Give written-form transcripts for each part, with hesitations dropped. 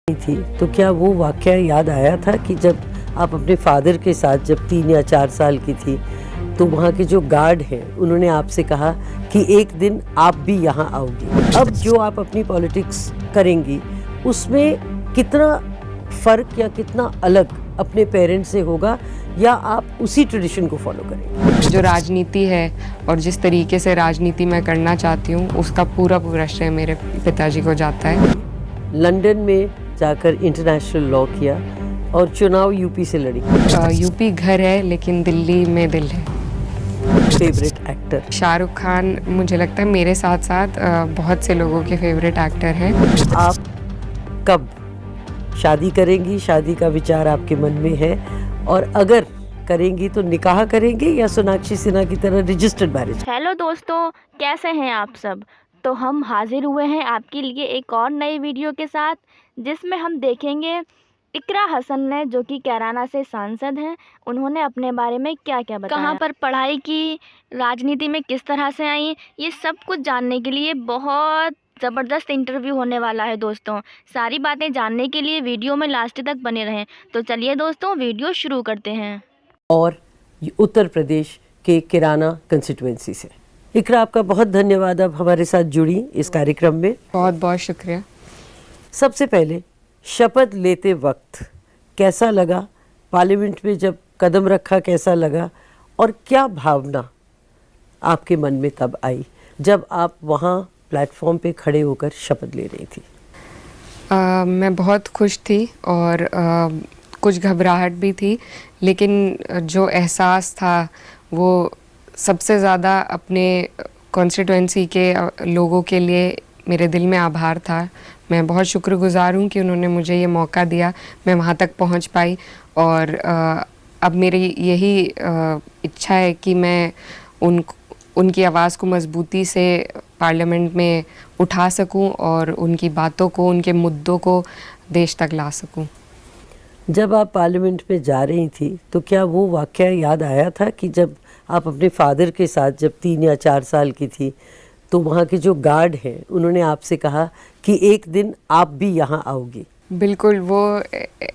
थी तो क्या वो वाक़या याद आया था कि जब आप अपने फादर के साथ जब 3 या 4 साल की थी तो वहाँ के जो गार्ड हैं उन्होंने आपसे कहा कि एक दिन आप भी यहाँ आओगी। अब जो आप अपनी पॉलिटिक्स करेंगी उसमें कितना फ़र्क या कितना अलग अपने पेरेंट्स से होगा या आप उसी ट्रेडिशन को फॉलो करेंगे? जो राजनीति है और जिस तरीके से राजनीति मैं करना चाहती हूँ उसका पूरा श्रेय मेरे पिताजी को जाता है। लंदन में जाकर इंटरनेशनल लॉ किया और चुनाव यूपी से लड़ी। यूपी घर है लेकिन दिल्ली में दिल है। Favourite actor? शाहरुख खान मुझे लगता है मेरे साथ साथ बहुत से लोगों के फेवरेट एक्टर हैं। आप कब शादी करेंगी? शादी का विचार आपके मन में है और अगर करेंगी तो निकाह करेंगी या सोनाक्षी सिन्हा की तरह रजिस्टर्ड मैरिज? हेलो दोस्तों, कैसे हैं आप सब? तो हम हाजिर हुए हैं आपके लिए एक और नई वीडियो के साथ जिसमें हम देखेंगे इकरा हसन ने, जो कि कैराना से सांसद हैं, उन्होंने अपने बारे में क्या क्या बताया, कहाँ पर पढ़ाई की, राजनीति में किस तरह से आई, ये सब कुछ जानने के लिए बहुत ज़बरदस्त इंटरव्यू होने वाला है दोस्तों। सारी बातें जानने के लिए वीडियो में लास्ट तक बने रहें। तो चलिए दोस्तों वीडियो शुरू करते हैं। और उत्तर प्रदेश के किराना कंस्टिट्यूएंसी से इकरा, आपका बहुत धन्यवाद अब हमारे साथ जुड़ी इस कार्यक्रम में। बहुत बहुत शुक्रिया। सबसे पहले शपथ लेते वक्त कैसा लगा? पार्लियामेंट में जब कदम रखा कैसा लगा और क्या भावना आपके मन में तब आई जब आप वहाँ प्लेटफॉर्म पे खड़े होकर शपथ ले रही थी? मैं बहुत खुश थी और कुछ घबराहट भी थी, लेकिन जो एहसास था वो सबसे ज़्यादा अपने कॉन्स्टिट्यूएंसी के लोगों के लिए मेरे दिल में आभार था। मैं बहुत शुक्रगुज़ार हूँ कि उन्होंने मुझे ये मौका दिया, मैं वहाँ तक पहुँच पाई और अब मेरी यही इच्छा है कि मैं उनकी आवाज़ को मजबूती से पार्लियामेंट में उठा सकूं और उनकी बातों को, उनके मुद्दों को देश तक ला सकूं। जब आप पार्लियामेंट में जा रही थी तो क्या वो वाक़या याद आया था कि जब आप अपने फादर के साथ जब 3 या 4 साल की थी तो वहाँ के जो गार्ड हैं उन्होंने आपसे कहा कि एक दिन आप भी यहाँ आओगी? बिल्कुल, वो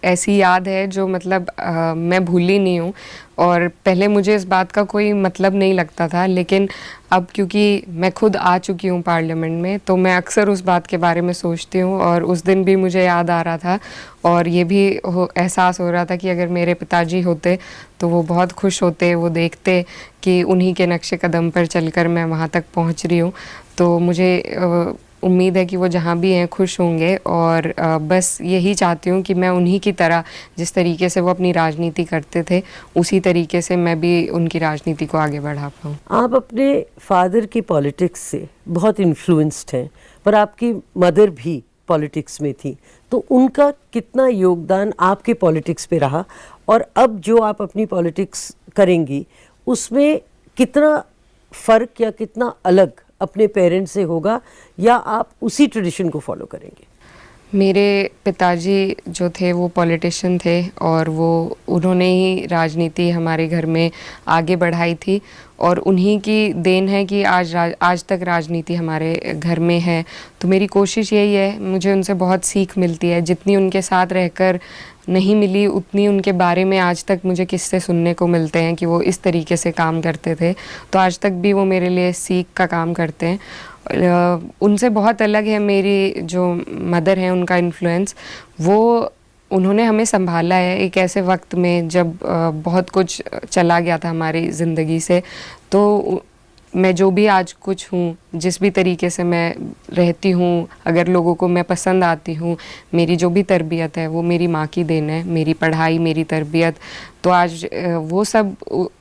ऐसी याद है जो मतलब मैं भूली नहीं हूँ और पहले मुझे इस बात का कोई मतलब नहीं लगता था, लेकिन अब क्योंकि मैं खुद आ चुकी हूँ पार्लियामेंट में तो मैं अक्सर उस बात के बारे में सोचती हूँ और उस दिन भी मुझे याद आ रहा था और ये भी एहसास हो रहा था कि अगर मेरे पिताजी होते तो वो बहुत खुश होते, वो देखते कि उन्हीं के नक्शे कदम पर चलकर मैं वहाँ तक पहुँच रही हूँ। तो मुझे उम्मीद है कि वो जहाँ भी हैं खुश होंगे और बस यही चाहती हूँ कि मैं उन्हीं की तरह, जिस तरीके से वो अपनी राजनीति करते थे, उसी तरीके से मैं भी उनकी राजनीति को आगे बढ़ा पाऊँ। आप अपने फादर की पॉलिटिक्स से बहुत इन्फ्लुएंस्ड हैं, पर आपकी मदर भी पॉलिटिक्स में थी, तो उनका कितना योगदान आपके पॉलिटिक्स पे रहा और अब जो आप अपनी पॉलिटिक्स करेंगी उसमें कितना फ़र्क या कितना अलग अपने पेरेंट्स से होगा या आप उसी ट्रेडिशन को फॉलो करेंगे? मेरे पिताजी जो थे वो पॉलिटिशियन थे और उन्होंने ही राजनीति हमारे घर में आगे बढ़ाई थी और उन्हीं की देन है कि आज तक राजनीति हमारे घर में है। तो मेरी कोशिश यही है, मुझे उनसे बहुत सीख मिलती है, जितनी उनके साथ रहकर नहीं मिली उतनी उनके बारे में आज तक मुझे किस्से सुनने को मिलते हैं कि वो इस तरीके से काम करते थे। तो आज तक भी वो मेरे लिए सीख का काम करते हैं। उनसे बहुत अलग है मेरी जो मदर हैं, उनका इन्फ्लुएंस, वो उन्होंने हमें संभाला है एक ऐसे वक्त में जब बहुत कुछ चला गया था हमारी ज़िंदगी से। तो मैं जो भी आज कुछ हूँ, जिस भी तरीके से मैं रहती हूँ, अगर लोगों को मैं पसंद आती हूँ, मेरी जो भी तरबियत है वो मेरी माँ की देन है, मेरी पढ़ाई, मेरी तरबियत। तो आज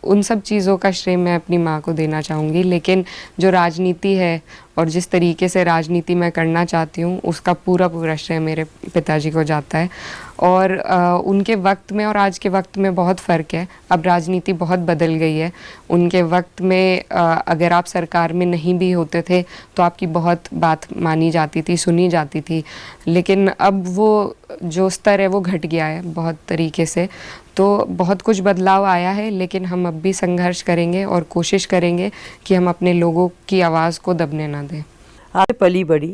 उन सब चीज़ों का श्रेय मैं अपनी माँ को देना चाहूँगी। लेकिन जो राजनीति है और जिस तरीके से राजनीति मैं करना चाहती हूँ उसका पूरा श्रेय मेरे पिताजी को जाता है और उनके वक्त में और आज के वक्त में बहुत फ़र्क है। अब राजनीति बहुत बदल गई है। उनके वक्त में अगर आप सरकार में नहीं भी होते थे तो आपकी बहुत बात मानी जाती थी, सुनी जाती थी, लेकिन अब वो जो स्तर है वो घट गया है बहुत तरीके से। तो बहुत कुछ बदलाव आया है, लेकिन हम अब भी संघर्ष करेंगे और कोशिश करेंगे कि हम अपने लोगों की आवाज़ को दबने ना दें। आप पली बड़ी,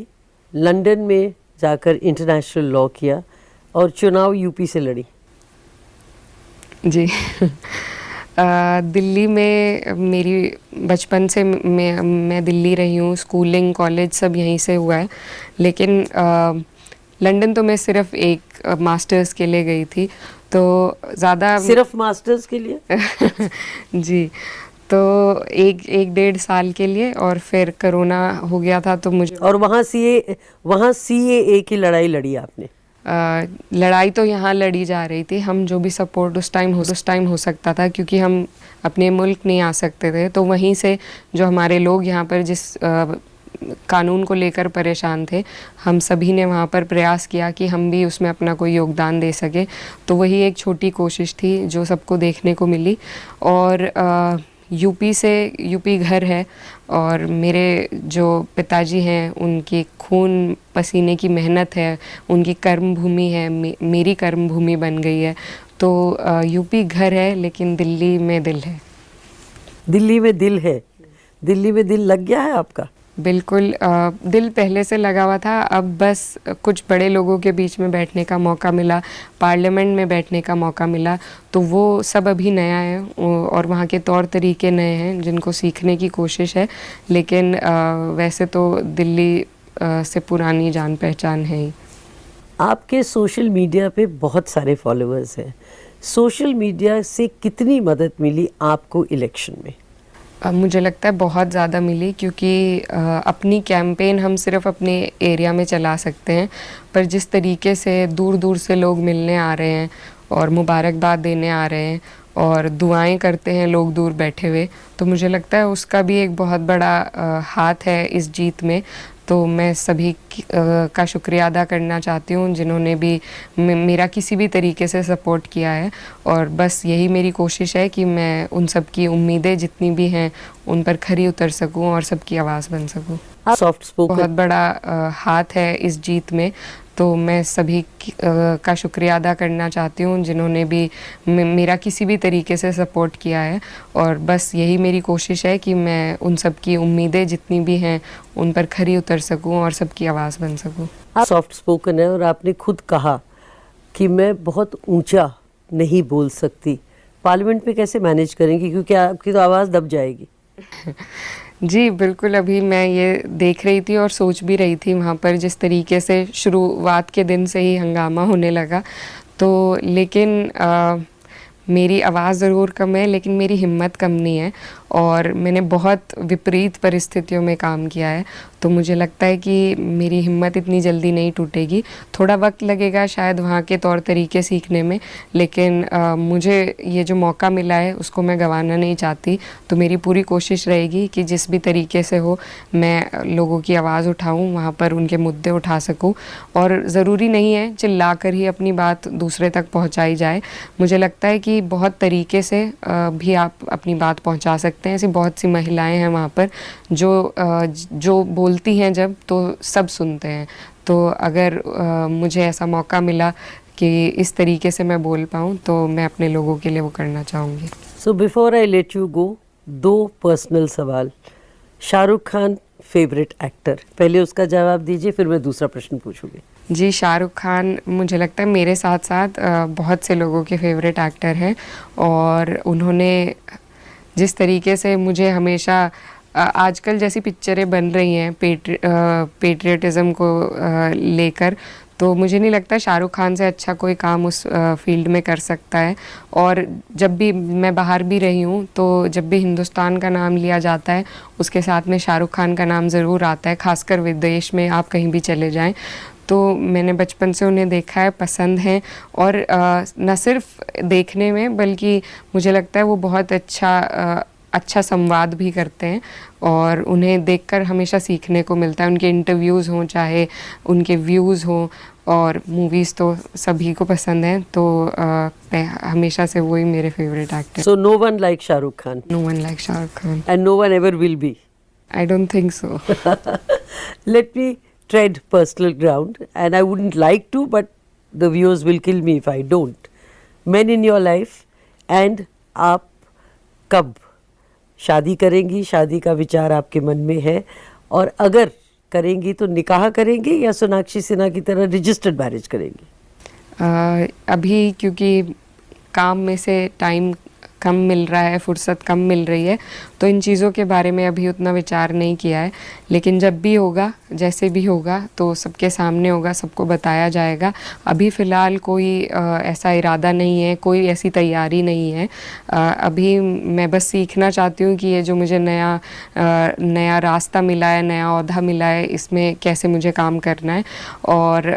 लंदन में जाकर इंटरनेशनल लॉ किया, और चुनाव यूपी से लड़ी। जी दिल्ली में मेरी बचपन से मैं दिल्ली रही हूँ, स्कूलिंग कॉलेज सब यहीं से हुआ है, लेकिन लंदन तो मैं सिर्फ एक मास्टर्स के लिए गई थी, तो ज़्यादा सिर्फ मास्टर्स के लिए? जी, तो एक डेढ़ साल के लिए, और फिर कोरोना हो गया था तो मुझे, और वहाँ CAA की लड़ाई लड़ी आपने? लड़ाई तो यहाँ लड़ी जा रही थी, हम जो भी सपोर्ट उस टाइम हो सकता था, क्योंकि हम अपने मुल्क नहीं आ सकते थे, तो वहीं से जो हमारे लोग यहाँ पर जिस कानून को लेकर परेशान थे, हम सभी ने वहाँ पर प्रयास किया कि हम भी उसमें अपना कोई योगदान दे सके। तो वही एक छोटी कोशिश थी जो सबको देखने को मिली। और यूपी घर है, और मेरे जो पिताजी हैं उनकी खून पसीने की मेहनत है, उनकी कर्म भूमि है, मेरी कर्म भूमि बन गई है। तो यूपी घर है, लेकिन दिल्ली में दिल है। दिल्ली में दिल है, दिल्ली में दिल लग गया है आपका? बिल्कुल, दिल पहले से लगा हुआ था, अब बस कुछ बड़े लोगों के बीच में बैठने का मौका मिला, पार्लियामेंट में बैठने का मौका मिला, तो वो सब अभी नया है, और वहाँ के तौर तरीके नए हैं जिनको सीखने की कोशिश है। लेकिन वैसे तो दिल्ली से पुरानी जान पहचान है ही। आपके सोशल मीडिया पे बहुत सारे फॉलोअर्स हैं, सोशल मीडिया से कितनी मदद मिली आपको इलेक्शन में? मुझे लगता है बहुत ज़्यादा मिली, क्योंकि अपनी कैंपेन हम सिर्फ अपने एरिया में चला सकते हैं, पर जिस तरीके से दूर दूर से लोग मिलने आ रहे हैं और मुबारकबाद देने आ रहे हैं और दुआएं करते हैं लोग दूर बैठे हुए, तो मुझे लगता है उसका भी एक बहुत बड़ा हाथ है इस जीत में। तो मैं सभी का शुक्रिया अदा करना चाहती हूँ जिन्होंने भी मेरा किसी भी तरीके से सपोर्ट किया है, और बस यही मेरी कोशिश है कि मैं उन सब की उम्मीदें जितनी भी हैं उन पर खरी उतर सकूँ और सबकी आवाज़ बन सकूँ। सॉफ्ट स्पोकन बहुत बड़ा हाथ है इस जीत में, तो मैं सभी का शुक्रिया अदा करना चाहती हूँ जिन्होंने भी मेरा किसी भी तरीके से सपोर्ट किया है, और बस यही मेरी कोशिश है कि मैं उन सब की उम्मीदें जितनी भी हैं उन पर खरी उतर सकूँ और सबकी आवाज़ बन सकूँ। आप सॉफ्ट स्पोकन है, और आपने खुद कहा कि मैं बहुत ऊंचा नहीं बोल सकती, पार्लियामेंट में कैसे मैनेज करेंगी, क्योंकि आपकी तो आवाज़ दब जाएगी? जी बिल्कुल, अभी मैं ये देख रही थी और सोच भी रही थी वहाँ पर जिस तरीके से शुरुआत के दिन से ही हंगामा होने लगा, तो लेकिन मेरी आवाज़ ज़रूर कम है, लेकिन मेरी हिम्मत कम नहीं है, और मैंने बहुत विपरीत परिस्थितियों में काम किया है, तो मुझे लगता है कि मेरी हिम्मत इतनी जल्दी नहीं टूटेगी। थोड़ा वक्त लगेगा शायद वहाँ के तौर तरीके सीखने में, लेकिन मुझे ये जो मौका मिला है उसको मैं गंवाना नहीं चाहती। तो मेरी पूरी कोशिश रहेगी कि जिस भी तरीके से हो मैं लोगों की आवाज़ उठाऊँ, वहाँ पर उनके मुद्दे उठा सकूँ, और ज़रूरी नहीं है चिल्ला कर ही अपनी बात दूसरे तक पहुँचाई जाए। मुझे लगता है कि बहुत तरीके से भी आप अपनी बात पहुँचा सकते हैं। ऐसी बहुत सी महिलाएं हैं वहाँ पर जो बोलती हैं जब, तो सब सुनते हैं। तो अगर मुझे ऐसा मौका मिला कि इस तरीके से मैं बोल पाऊँ, तो मैं अपने लोगों के लिए वो करना चाहूँगी। So before I let you go, 2 personal सवाल। शाहरुख खान फेवरेट एक्टर, पहले उसका जवाब दीजिए, फिर मैं दूसरा प्रश्न पूछूंगी। जी, शाहरुख खान मुझे लगता है मेरे साथ साथ बहुत से लोगों के फेवरेट एक्टर हैं, और उन्होंने जिस तरीके से मुझे हमेशा आजकल जैसी पिक्चरें बन रही हैं पेट्रियटिज़म को लेकर, तो मुझे नहीं लगता शाहरुख खान से अच्छा कोई काम उस फील्ड में कर सकता है। और जब भी मैं बाहर भी रही हूँ, तो जब भी हिंदुस्तान का नाम लिया जाता है उसके साथ में शाहरुख खान का नाम ज़रूर आता है, खासकर विदेश में आप कहीं भी चले जाएं। तो मैंने बचपन से उन्हें देखा है, पसंद हैं, और न सिर्फ देखने में बल्कि मुझे लगता है वो बहुत अच्छा संवाद भी करते हैं, और उन्हें देखकर हमेशा सीखने को मिलता है। उनके इंटरव्यूज़ हों, चाहे उनके व्यूज़ हों, और मूवीज़ तो सभी को पसंद हैं, तो हमेशा से वही मेरे favourite actor. So no one like Shahrukh Khan? No one like Shahrukh Khan, and no one ever will be? I don't think so. Let me tread personal ground, and I wouldn't like to, but the viewers will kill me if I don't. Men in your life, and आप कब शादी करेंगी? शादी का विचार आपके मन में है, और अगर करेंगी तो निकाह करेंगी या सोनाक्षी सिन्हा की तरह रजिस्टर्ड मैरिज करेंगी? अभी क्योंकि काम में से टाइम कम मिल रहा है, फुर्सत कम मिल रही है, तो इन चीज़ों के बारे में अभी उतना विचार नहीं किया है। लेकिन जब भी होगा, जैसे भी होगा, तो सबके सामने होगा, सबको बताया जाएगा। अभी फ़िलहाल कोई ऐसा इरादा नहीं है, कोई ऐसी तैयारी नहीं है। अभी मैं बस सीखना चाहती हूँ कि ये जो मुझे नया रास्ता मिला है, नया ओहदा मिला है, इसमें कैसे मुझे काम करना है। और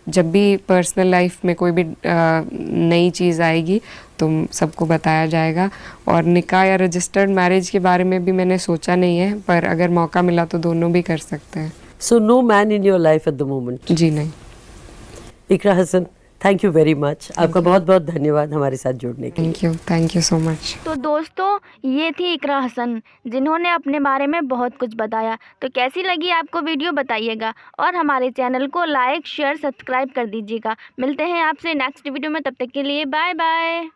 जब भी पर्सनल लाइफ में कोई भी नई चीज़ आएगी तो सबको बताया जाएगा। और निकाह या रजिस्टर्ड मैरिज के बारे में भी मैंने सोचा नहीं है, पर अगर मौका मिला तो दोनों भी कर सकते हैं। So no man in your life at the moment? जी नहीं। Iqra Hasan, thank you very much. आपका बहुत बहुत धन्यवाद हमारे साथ जुड़ने के लिए। Thank you so much. तो दोस्तों, ये थी इकरा हसन, जिन्होंने अपने बारे में बहुत कुछ बताया। तो कैसी लगी आपको वीडियो बताइएगा, और हमारे चैनल को लाइक शेयर सब्सक्राइब कर दीजिएगा। मिलते हैं आपसे नेक्स्ट वीडियो में, तब तक के लिए बाय बाय।